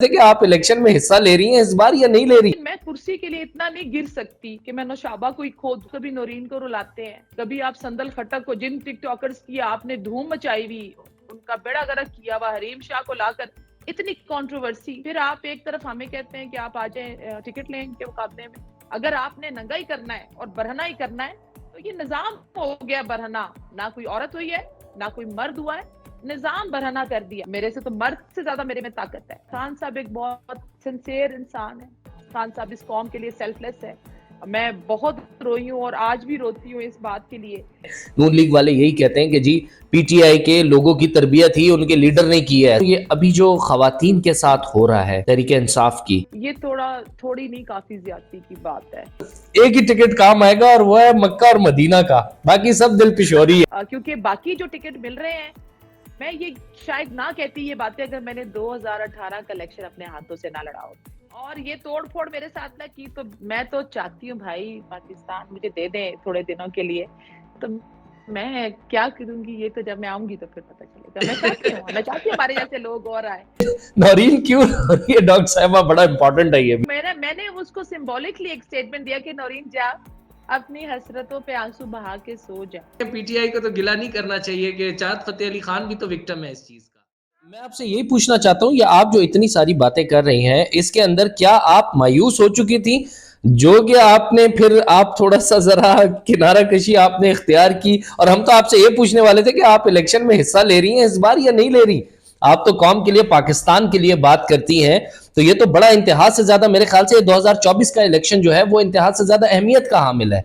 کہ آپ الیکشن میں حصہ لے رہی ہیں اس بار یا نہیں لے رہی؟ میں کرسی کے لیے اتنا نہیں گر سکتی کہ میں نوشابہ کو کھود. کبھی نورین کو رلاتے ہیں, کبھی آپ سندل خٹک کو, جن ٹک ٹاکرز کی آپ نے دھوم مچائی ہوئی, ان کا بیڑا گرک کیا ہوا, حریم شاہ کو لا کر اتنی کنٹروورسی, پھر آپ ایک طرف ہمیں کہتے ہیں کہ آپ آ جائیں ٹکٹ لیں کے مقابلے میں. اگر آپ نے ننگا ہی کرنا ہے اور برہنا ہی کرنا ہے تو یہ نظام ہو گیا برہنا. نہ کوئی عورت ہوئی ہے, نہ کوئی مرد ہوا ہے, نظام برہنا کر دیا. میرے سے تو مرد سے زیادہ میرے میں طاقت ہے. خان صاحب ایک بہت سنسیئر انسان ہے. خان صاحب اس قوم کے لیے سیلف لیس ہے. میں بہت روئی ہوں اور آج بھی روتی ہوں اس بات کے لیے. نون لیگ والے یہی کہتے ہیں کہ جی پی ٹی آئی کے لوگوں کی تربیت ہی ان کے لیڈر نے کی ہے. یہ ابھی جو خواتین کے ساتھ ہو رہا ہے تحریک انصاف کی, یہ تھوڑی نہیں کافی زیادتی کی بات ہے. ایک ہی ٹکٹ کام آئے گا اور وہ ہے مکہ اور مدینہ کا, باقی سب دل پشوری ہے. کیونکہ باقی جو ٹکٹ مل رہے ہیں, میں یہ شاید نہ کہتی یہ باتیں اگر میں نے 2018 کا الیکشن اپنے ہاتھوں سے نہ لڑا ہوتا اور یہ توڑ پھوڑ میرے ساتھ نہ کی. تو میں تو چاہتی ہوں بھائی پاکستان مجھے دے دیں تھوڑے دنوں کے لیے, تو میں کیا کروں گی یہ تو جب میں آؤں گی تو پھر پتہ چلے گا. میں چاہتی ہوں ہمارے جیسے لوگ اور آئے. نورین کیوں یہ ڈاکٹر صاحبہ بڑا امپورٹنٹ ہے. یہ میں نے اس کو سمبولکلی ایک اسٹیٹمنٹ دیا کہ نورین جا اپنی حسرتوں پہ آنسو بہا کے سو جا. پی ٹی آئی کو تو گلا نہیں کرنا چاہیے کہ چاہت فتح علی خان بھی تو وکٹم ہے اس چیز کا. میں آپ سے یہی پوچھنا چاہتا ہوں, یہ آپ جو اتنی ساری باتیں کر رہی ہیں اس کے اندر کیا آپ مایوس ہو چکی تھی جو کہ آپ نے پھر آپ تھوڑا سا ذرا کنارہ کشی آپ نے اختیار کی؟ اور ہم تو آپ سے یہ پوچھنے والے تھے کہ آپ الیکشن میں حصہ لے رہی ہیں اس بار یا نہیں لے رہی؟ آپ تو قوم کے لیے, پاکستان کے لیے بات کرتی ہیں, تو یہ تو بڑا انتہا سے زیادہ, میرے خیال سے 2024 کا الیکشن جو ہے وہ انتہا سے زیادہ اہمیت کا حامل ہے.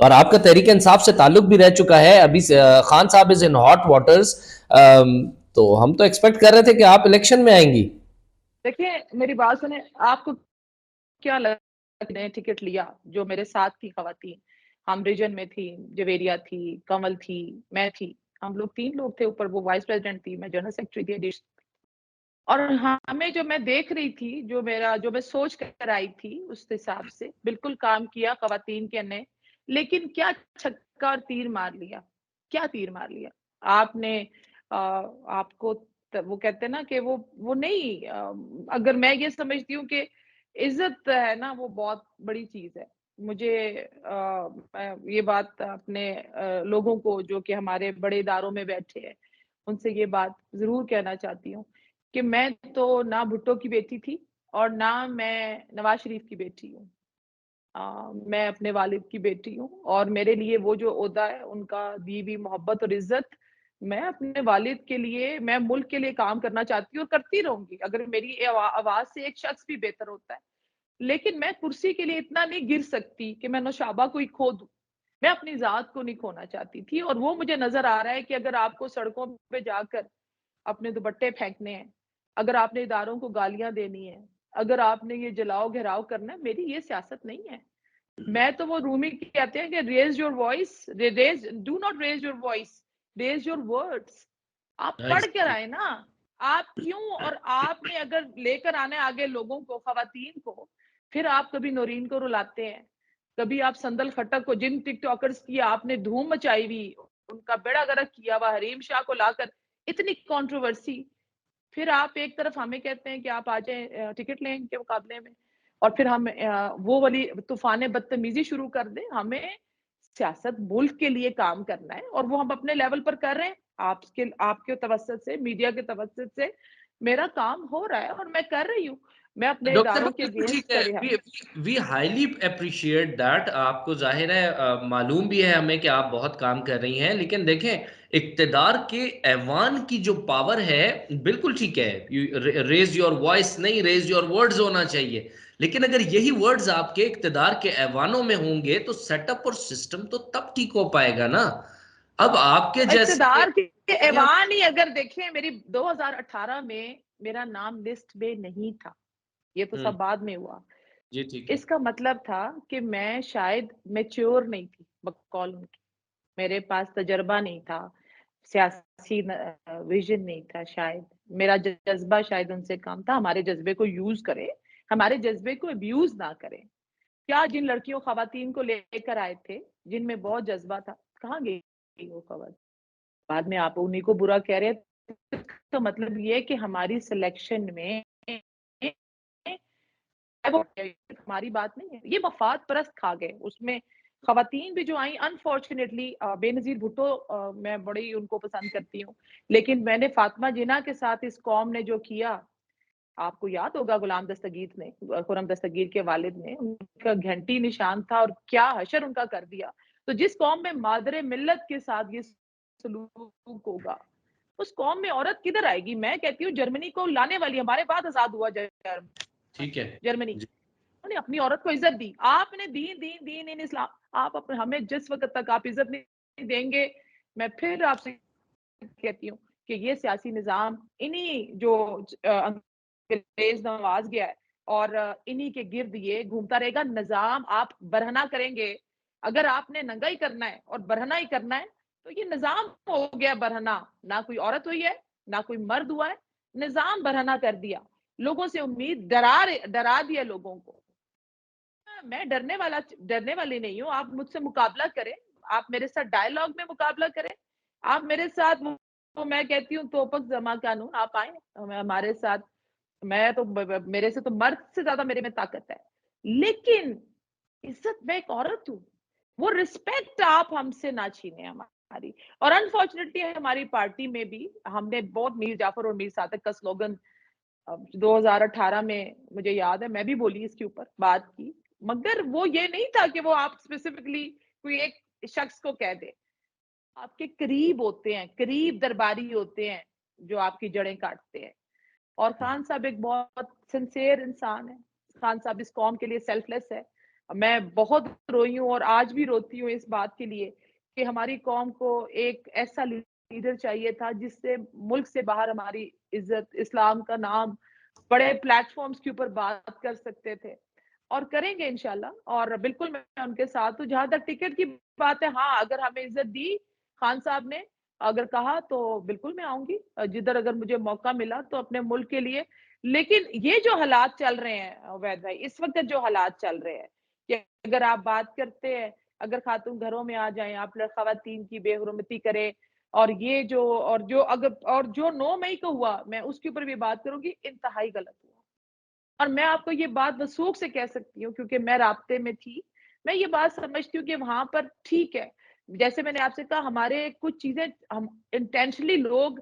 اور آپ کا تحریک انصاف سے تعلق بھی رہ چکا ہے. ابھی خان صاحب از ان ہاٹ واٹرز, تو ہم تو ایکسپیکٹ کر رہے تھے کہ آپ الیکشن میں آئیں گی. دیکھیں میری بات سنیں, آپ کو کیا لگتا ہے ٹکٹ لیا جو میرے ساتھ تھی خواتین, ہم ریجن میں تھی, جویریہ تھی, کمل تھی, میں تھی, ہم لوگ 3 لوگ تھے, اوپر وہ وائس پریزیڈنٹ تھی, میں جنرل سیکرٹری تھی. اور ہمیں جو میں دیکھ رہی تھی, جو میں سوچ کر آئی تھی اس حساب سے بالکل کام کیا خواتین کے نے. لیکن کیا چھکا اور تیر مار لیا, کیا تیر مار لیا آپ نے. آپ کو وہ کہتے ہیں نا کہ وہ نہیں, اگر میں یہ سمجھتی ہوں کہ عزت ہے نا وہ بہت بڑی چیز ہے. مجھے یہ بات اپنے لوگوں کو جو کہ ہمارے بڑے اداروں میں بیٹھے ہیں ان سے یہ بات ضرور کہنا چاہتی ہوں کہ میں تو نہ بھٹو کی بیٹی تھی اور نہ میں نواز شریف کی بیٹی ہوں. میں اپنے والد کی بیٹی ہوں اور میرے لیے وہ جو عہدہ ہے ان کا دی ہوئی محبت اور عزت, میں اپنے والد کے لیے, میں ملک کے لیے کام کرنا چاہتی ہوں اور کرتی رہوں گی اگر میری آواز سے ایک شخص بھی بہتر ہوتا ہے. لیکن میں کرسی کے لیے اتنا نہیں گر سکتی کہ میں نوشابہ کو کھو دوں. میں اپنی ذات کو نہیں کھونا چاہتی تھی, اور وہ مجھے نظر آ رہا ہے کہ اگر آپ کو سڑکوں پہ جا کر اپنے دوپٹے پھینکنے ہیں, اگر آپ نے اداروں کو گالیاں دینی ہیں, اگر آپ نے یہ جلاؤ گھراؤ کرنا ہے, میری یہ سیاست نہیں ہے. میں تو وہ رومی کہتے ہیں کہ raise your voice, do not raise your voice, raise your words. آپ پڑھ کر آئے نا, آپ کیوں, اور آپ نے اگر لے کر آنا ہے آگے لوگوں کو, خواتین کو, پھر آپ کبھی نورین کو رلاتے ہیں, کبھی آپ سندل خٹک کو, جن ٹک ٹاکرز کی آپ نے دھوم مچائی ہوئی, ان کا بیڑا گرک کیا ہوا, حریم شاہ کو لا کر اتنی کنٹروورسی, پھر آپ ایک طرف ہمیں کہتے ہیں کہ آپ آ جائیں ٹکٹ لیں کے مقابلے میں, اور پھر ہم وہ والی طوفان بدتمیزی شروع کر دیں. ہمیں سیاست ملک کے لیے کام کرنا ہے اور وہ ہم اپنے لیول پر کر رہے ہیں. آپ کے توسط سے, میڈیا کے توسط سے میرا کام ہو رہا ہے اور میں کر رہی ہوں. میں اپنے اداروں کے اگینسٹ کھڑی ہوں. وی ہائیلی اپریشیٹ دیٹ. آپ کو ظاہر ہے معلوم بھی ہے ہمیں کہ آپ بہت کام کر رہی ہیں, لیکن دیکھیں اقتدار کے ایوان کی جو پاور ہے بالکل ٹھیک ہے, ریز یور وائس نہیں, ریز یور ورڈز ہونا چاہیے. لیکن اگر یہی ورڈز آپ کے اقتدار کے ایوانوں میں ہوں گے تو سیٹ اپ اور سسٹم تو تب ٹھیک ہو پائے گا نا. اب آپ کے جیسے اقتدار کے ایوان ہی اگر دیکھیں, میری 2018 میں میرا نام لسٹ میں نہیں تھا, یہ تو سب بعد میں ہوا. جی ٹھیک ہے. اس کا مطلب تھا کہ میں شاید میچور نہیں تھی بقول ان کی, میرے پاس تجربہ نہیں تھا, سیاسی ویژن نہیں تھا, شاید میرا جذبہ شاید ان سے کم تھا. ہمارے جذبے کو یوز کرے, ہمارے جذبے کو ابیوز نہ کریں. کیا جن لڑکیوں خواتین کو لے کر آئے تھے جن میں بہت جذبہ تھا, کہاں گئی وہ خبر؟ بعد میں آپ انہیں کو برا کہہ رہے ہیں. تو مطلب یہ ہے کہ ہماری سلیکشن میں وہ ہماری بات نہیں ہے, یہ مفاد پرست کھا گئے. اس میں خواتین بھی جو آئیں انفارچونیٹلی, بے نظیر بھٹو میں بڑی ان کو پسند کرتی ہوں, لیکن میں نے فاطمہ جناح کے ساتھ اس قوم نے جو کیا, آپ کو یاد ہوگا غلام دستگیر نے, خرم دستگیر کے والد نے, ان کا گھنٹی نشان تھا اور کیا حشر ان کا کر دیا. تو جس قوم میں مادر ملت کے ساتھ یہ سلوک ہوگا, اس قوم میں عورت کدھر آئے گی؟ میں کہتی ہوں جرمنی کو لانے والی, ہمارے بعد آزاد ہوا ٹھیک ہے جرمنی, انہوں نے اپنی عورت کو عزت دی. آپ نے دین ان اسلام, آپ اپنے, ہمیں جس وقت تک آپ عزت نہیں دیں گے, میں پھر آپ سے کہتی ہوں کہ یہ سیاسی نظام انہی جو انگریز نواز گیا ہے اور انہی کے گرد یہ گھومتا رہے گا. نظام آپ برہنہ کریں گے, اگر آپ نے ننگا ہی کرنا ہے اور برہنہ ہی کرنا ہے تو یہ نظام ہو گیا برہنہ. نہ کوئی عورت ہوئی ہے, نہ کوئی مرد ہوا ہے, نظام برہنہ کر دیا. لوگوں سے امید ڈرا دیا لوگوں کو. میں ڈرنے والی نہیں ہوں. آپ مجھ سے مقابلہ کریں, آپ میرے ساتھ ڈائیلاگ میں مقابلہ کریں, آپ میرے ساتھ, میں کہتی ہوں توپک زما قانون, آپ آئیں ہمارے ساتھ. میں تو, میرے سے تو مرد سے زیادہ میرے میں طاقت ہے, لیکن عزت, میں ایک عورت ہوں, وہ رسپیکٹ آپ ہم سے نہ چھینے ہماری. اور انفارچونیٹلی ہماری پارٹی میں بھی ہم نے بہت, میر جعفر اور میر صادق کا سلوگن 2018 میں مجھے یاد ہے, میں بھی بولی اس کے اوپر بات کی, مگر وہ یہ نہیں تھا کہ وہ آپ اسپیسیفکلی کوئی ایک شخص کو کہہ دے. آپ کے قریب ہوتے ہیں, قریب درباری ہوتے ہیں جو آپ کی جڑیں کاٹتے ہیں. اور خان صاحب ایک بہت سنسیئر انسان ہے. خان صاحب اس قوم کے لیے سیلف لیس ہے. میں بہت روئی ہوں اور آج بھی روتی ہوں اس بات کے لیے کہ ہماری قوم کو ایک ایسا لیڈر چاہیے تھا جس سے ملک سے باہر ہماری عزت, اسلام کا نام بڑے پلیٹ فارمز کے اوپر بات کر سکتے تھے, اور کریں گے انشاءاللہ. اور بالکل میں ان کے ساتھ ہوں. جہاں تک ٹکٹ کی بات ہے, ہاں اگر ہمیں عزت دی خان صاحب نے, اگر کہا تو بالکل میں آؤں گی جدھر اگر مجھے موقع ملا تو اپنے ملک کے لیے. لیکن یہ جو حالات چل رہے ہیں عبید بھائی, اس وقت جو حالات چل رہے ہیں, کہ اگر آپ بات کرتے ہیں, اگر خاتون گھروں میں آ جائیں, آپ خواتین کی بے حرمتی کریں, اور یہ جو 9 مئی کو ہوا, میں اس کے اوپر بھی بات کروں گی, انتہائی غلط ہوا. اور میں آپ کو یہ بات وثوق سے کہہ سکتی ہوں کیونکہ میں رابطے میں تھی. میں یہ بات سمجھتی ہوں کہ وہاں پر ٹھیک ہے, جیسے میں نے آپ سے کہا, ہمارے کچھ چیزیں ہم انٹینشنلی لوگ,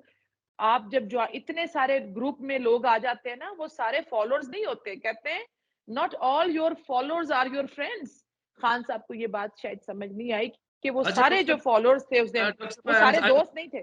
آپ جب جو اتنے سارے گروپ میں لوگ آ جاتے ہیں نا, وہ سارے فالوورز نہیں ہوتے. کہتے ہیں not all your followers are your friends. Khan صاحب کو یہ بات شاید سمجھ نہیں آئی کہ وہ سارے جو فالوورز تھے اس دن, وہ سارے دوست نہیں تھے.